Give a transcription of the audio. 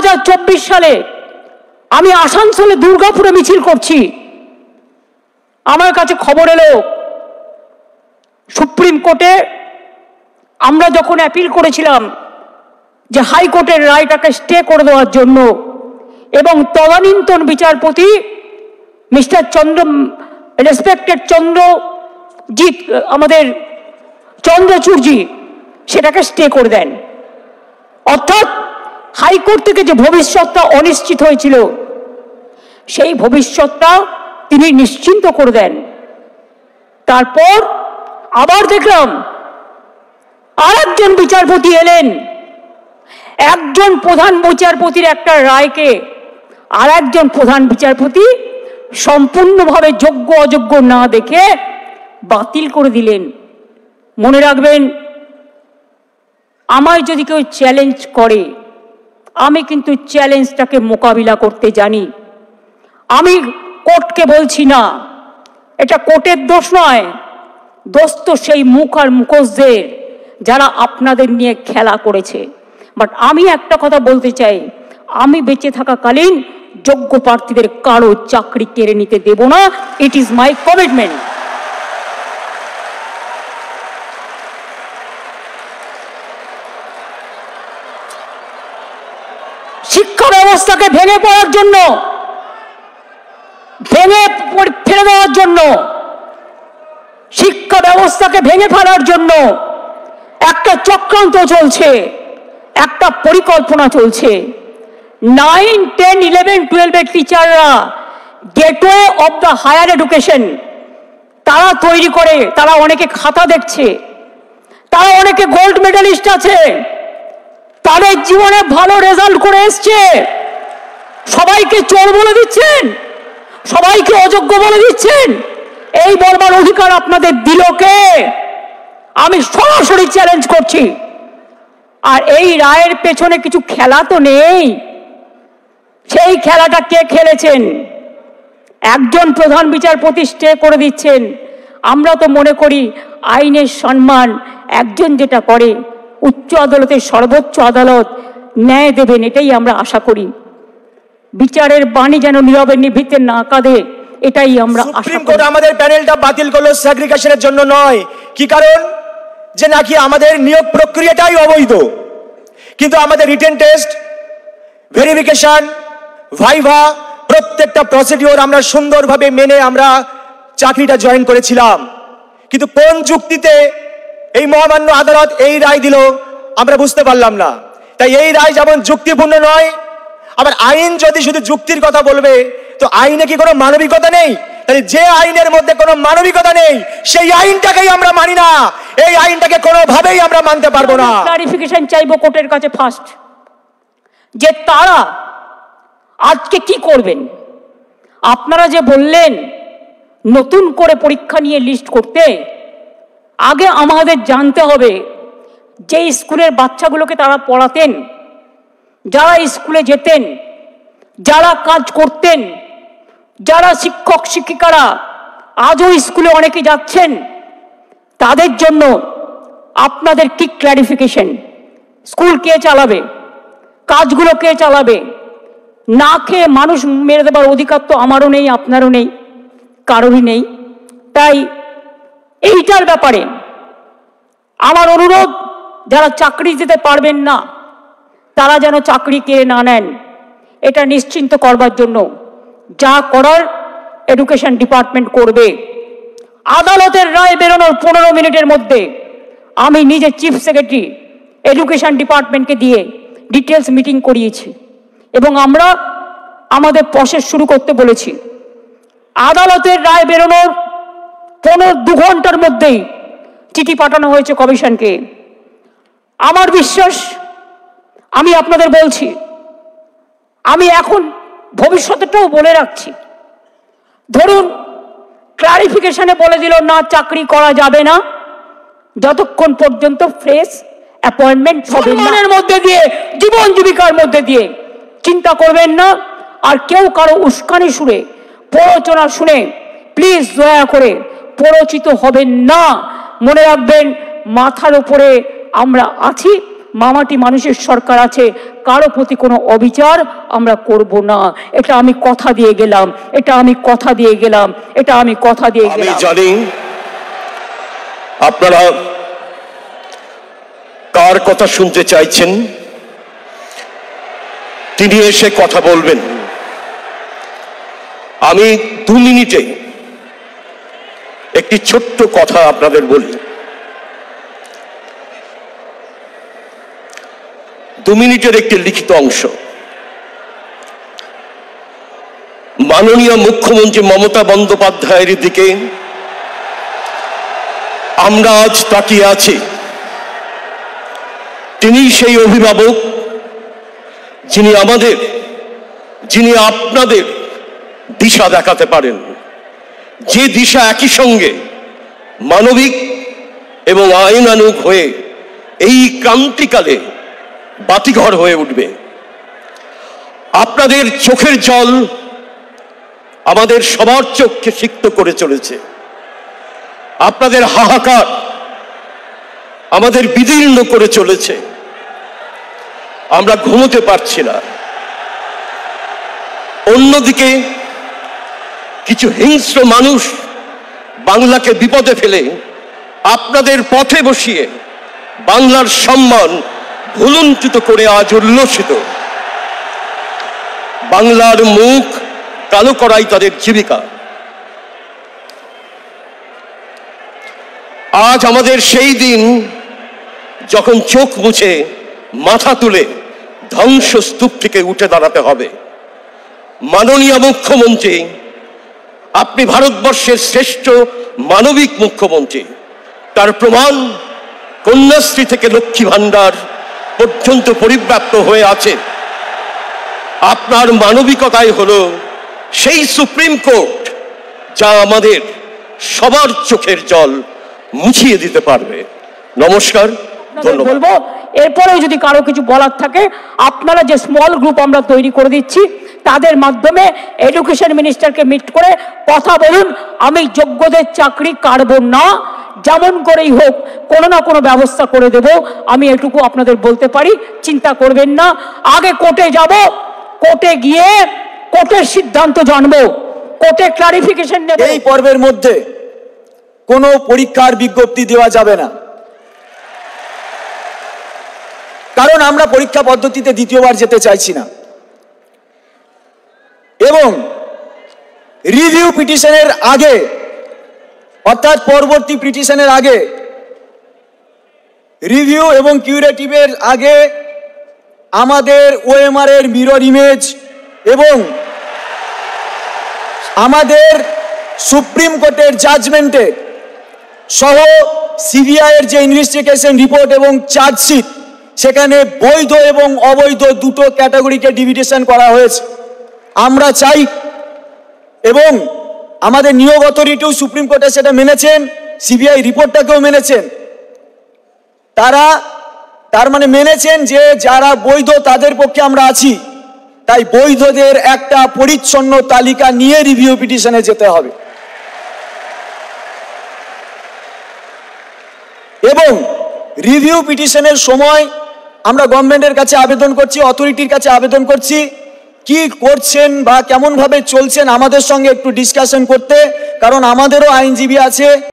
2024 সালে আমি আসানসোলে দুর্গাপুরে মিছিল করছি, আমার কাছে খবর এলো সুপ্রিম কোর্টে আমরা যখন অ্যাপিল করেছিলাম যে হাইকোর্টের রায়টাকে স্টে করে দেওয়ার জন্য, এবং তদানীন্তন বিচারপতি মিস্টার রেসপেক্টেড চন্দ্রজিৎ আমাদের চন্দ্রচূড়জি সেটাকে স্টে করে দেন। অর্থাৎ হাইকোর্ট থেকে যে ভবিষ্যৎটা অনিশ্চিত হয়েছিল সেই ভবিষ্যৎটা তিনি নিশ্চিন্ত করে দেন। তারপর আবার দেখলাম আরেকজন বিচারপতি এলেন, একজন প্রধান বিচারপতির একটা রায়কে আর একজন প্রধান বিচারপতি সম্পূর্ণভাবে যোগ্য অযোগ্য না দেখে বাতিল করে দিলেন। মনে রাখবেন, আমায় যদি কেউ চ্যালেঞ্জ করে আমি কিন্তু চ্যালেঞ্জটাকে মোকাবিলা করতে জানি। আমি কোর্টকে বলছি না, এটা কোর্টের দোষ নয়, দোষ তো সেই মুখ আর মুখোশদের যারা আপনাদের নিয়ে খেলা করেছে। বাট আমি একটা কথা বলতে চাই, আমি বেঁচে থাকাকালীন যোগ্য প্রার্থীদের কারো চাকরি কেড়ে নিতে দেব না। It is my commitment. শিক্ষা ব্যবস্থাকে ভেঙে পড়ার জন্য, ভেঙে ফেলে দেওয়ার জন্য, শিক্ষা ব্যবস্থাকে ভেঙে ফেলার জন্য একটা চক্রান্ত চলছে, একটা পরিকল্পনা চলছে। 9, 10, 11, 12 এর টিচাররা gateway of the higher education তারা তৈরি করে, তারা অনেকে খাতা দেখছে, তারা অনেকে গোল্ড মেডেলিস্ট আছে, তাদের জীবনে ভালো রেজাল্ট করে এসছে, সবাইকে চোর বলে দিচ্ছেন, সবাইকে অযোগ্য বলে দিচ্ছেন। এই বলবার অধিকার আপনাদের দিল কে? আমি সরাসরি চ্যালেঞ্জ করছি। আর এই রায়ের পেছনে কিছু খেলা তো নেই। সেই খেলাটা কে খেলেছেন? একজন প্রধান বিচারপতি স্টে করে দিচ্ছেন। আমরা তো মনে করি আইনের সম্মান একজন যেটা করে, উচ্চ আদালতের সর্বোচ্চ আদালত ন্যায় দেবেন, এটাই আমরা আশা করি। বিচারের বাণী যেন নীরবে নিভৃতে না কাঁদে, এটাই আমরা আশা করি। সুপ্রিম কোর্ট আমাদের প্যানেলটা বাতিল করলো সেগ্রিগেশনের জন্য নয়। কি কারণ? যে নাকি আমাদের নিয়োগ প্রক্রিয়াটাই অবৈধ, কিন্তু আমাদের রিটেন টেস্ট, ভেরিফিকেশন, ভাইভা, প্রত্যেকটা প্রসিডিওর আমরা সুন্দরভাবে মেনে আমরা চাকরিটা জয়েন করেছিলাম। কিন্তু কোন যুক্তিতে এই মহামান্য আদালত এই রায় দিল আমরা বুঝতে পারলাম না। তাই এই রায় যেমন যুক্তিপূর্ণ নয়, আবার আইন যদি শুধু যুক্তির কথা বলবে তো আইনে কি কোনো মানবিকতা নেই? তাহলে যে আইনের মধ্যে কোনো মানবিকতা নেই সেই আইনটাকেই আমরা মানি না, এই আইনটাকে কোনোভাবেই আমরা মানতে পারবো না। ক্লারিফিকেশন চাইবো কোর্টের কাছে ফার্স্ট, যে তারা আজকে কি করবেন। আপনারা যে বললেন নতুন করে পরীক্ষা নিয়ে লিস্ট করতে, আগে আমাদের জানতে হবে যে স্কুলের বাচ্চাগুলোকে তারা পড়াতেন, যারা স্কুলে যেতেন, যারা কাজ করতেন, যারা শিক্ষক শিক্ষিকারা আজও স্কুলে অনেকে যাচ্ছেন, তাদের জন্য আপনাদের কি ক্লারিফিকেশন? স্কুল কে চালাবে? কাজগুলো কে চালাবে? না খেয়ে মানুষ মেরে দেবার অধিকার তো আমারও নেই, আপনারও নেই, কারোরই নেই। তাই এইটার ব্যাপারে আমার অনুরোধ, যারা চাকরি দিতে পারবেন না তারা যেন চাকরি কেড়ে না নেন, এটা নিশ্চিন্ত করবার জন্য যা করার এডুকেশন ডিপার্টমেন্ট করবে। আদালতের রায় বেরোনোর 15 মিনিটের মধ্যে আমি নিজে চিফ সেক্রেটারি এডুকেশন ডিপার্টমেন্টকে দিয়ে ডিটেলস মিটিং করিয়েছি এবং আমরা আমাদের প্রসেস শুরু করতে বলেছি। আদালতের রায় বেরোনোর 2 ঘন্টার মধ্যেই চিঠি পাঠানো হয়েছে কমিশনকে। আমার বিশ্বাস, আমি আপনাদের বলছি, আমি এখন ভবিষ্যতেটাও বলে রাখছি, ধরুন ক্লারিফিকেশনে বলে দিল না চাকরি করা যাবে না যতক্ষণ পর্যন্ত ফ্রেশ অ্যাপয়েন্টমেন্ট সম্মানের মধ্যে দিয়ে, জীবন জীবিকার মধ্যে দিয়ে। চিন্তা করবেন না, আর কেউ কারো উস্কানি শুনে, প্ররোচনা শুনে প্লিজ দয়া করে প্ররোচিত হবেন না। মনে রাখবেন, মাথার উপরে আমরা আছি, মামাটি মানুষের সরকার আছে, কারো প্রতি কোনো অবিচার আমরা করব না। এটা আমি কথা দিয়ে গেলাম, এটা আমি কথা দিয়ে গেলাম, এটা আমি কথা দিয়ে গেলাম। আমি জানি আপনারা কার কথা শুনতে চাইছেন, তিনি এসে কথা বলবেন। আমি 2 মিনিটে একটি ছোট্ট কথা আপনাদের বলি। 2 মিনিটের একটি লিখিত অংশ। মাননীয় মুখ্যমন্ত্রী মমতা বন্দ্যোপাধ্যায়ের দিকে আমরা আজ তাকিয়ে আছি। তিনি সেই অভিভাবক যিনি আপনাদের দিশা দেখাতে পারেন, যে দিশা একই সঙ্গে মানবিক এবং আইনানুগ হয়ে এই ক্রান্তিকালে বাতিঘর হয়ে উঠবে। আপনাদের চোখের জল আমাদের সবার চোখকে সিক্ত করে চলেছে। আপনাদের হাহাকার আমাদের বিদীর্ণ করে চলেছে। আমরা ঘুমোতে পারছি না। অন্যদিকে কিছু হিংস্র মানুষ বাংলাকে বিপদে ফেলে আপনাদের পথে বসিয়ে বাংলার সম্মান ভুলুণ্ঠিত করে আজ উল্লসিত। বাংলার মুখ কালো করাই তাদের জীবিকা। আজ আমাদের সেই দিন যখন চোখ মুছে মাথা তুলে ধ্বংসস্তূপ থেকে উঠে দাঁড়াতে হবে। মাননীয় মুখ্যমন্ত্রী, আপনি ভারতবর্ষের শ্রেষ্ঠ মানবিক মুখ্যমন্ত্রী। তার প্রমাণ কন্যাশ্রী থেকে লক্ষ্মী ভাণ্ডার পর্যন্ত পরিব্যাপ্ত হয়ে আছে। আপনার মানবিকতাই হলো সেই সুপ্রিম কোর্ট যা আমাদের সবার চোখের জল মুছিয়ে দিতে পারবে। নমস্কার, ধন্যবাদ। বলবো এরপরেও যদি কারো কিছু বলার থাকে, আপনারা যে স্মল গ্রুপ আমরা তৈরি করে দিচ্ছি তাদের মাধ্যমে এডুকেশন মিনিস্টারকে মিট করে কথা বলুন। আমি যোগ্যদের চাকরি কাটব না, যেমন করেই হোক কোনো না কোনো ব্যবস্থা করে দেব। আমি এটুকু আপনাদের বলতে পারি, চিন্তা করবেন না। আগে কোর্টে যাব, কোর্টে গিয়ে কোর্টের সিদ্ধান্ত জানবো, কোর্টে ক্লারিফিকেশন নেব। এই পর্বের মধ্যে কোনো পরীক্ষার বিজ্ঞপ্তি দেওয়া যাবে না, কারণ আমরা পরীক্ষা পদ্ধতিতে দ্বিতীয়বার যেতে চাইছি না। এবং রিভিউ পিটিশনের আগে, অর্থাৎ পরবর্তী পিটিশনের আগে, রিভিউ এবং কিউরেটিভের আগে আমাদের ওএমআর এর মিরর ইমেজ এবং আমাদের সুপ্রিম কোর্টের জাজমেন্টে সহ সিবিআই এর যে ইনভেস্টিগেশন রিপোর্ট এবং চার্জশিট, সেখানে বৈধ এবং অবৈধ দুটো ক্যাটাগরিকে ডিভিডেশন করা হয়েছে। আমরা চাই, এবং আমাদের নিয়োগ অথরিটিও সুপ্রিম কোর্টে সেটা মেনেছেন, সিবিআই রিপোর্টটাকেও মেনেছেন। তার মানে মেনেছেন যে যারা বৈধ তাদের পক্ষে আমরা আছি, তাই বৈধদের একটা পরিচ্ছন্ন তালিকা নিয়ে রিভিউ পিটিশনে যেতে হবে। এবং রিভিউ পিটিশনের সময় আমরা গভর্নমেন্টের কাছে আবেদন করছি, অথরিটির কাছে আবেদন করছি, কি করছেন বা কেমন ভাবে চলছেন আমাদের সঙ্গে একটু ডিসকাশন করতে, কারণ আমাদেরও আইনজীবী আছে।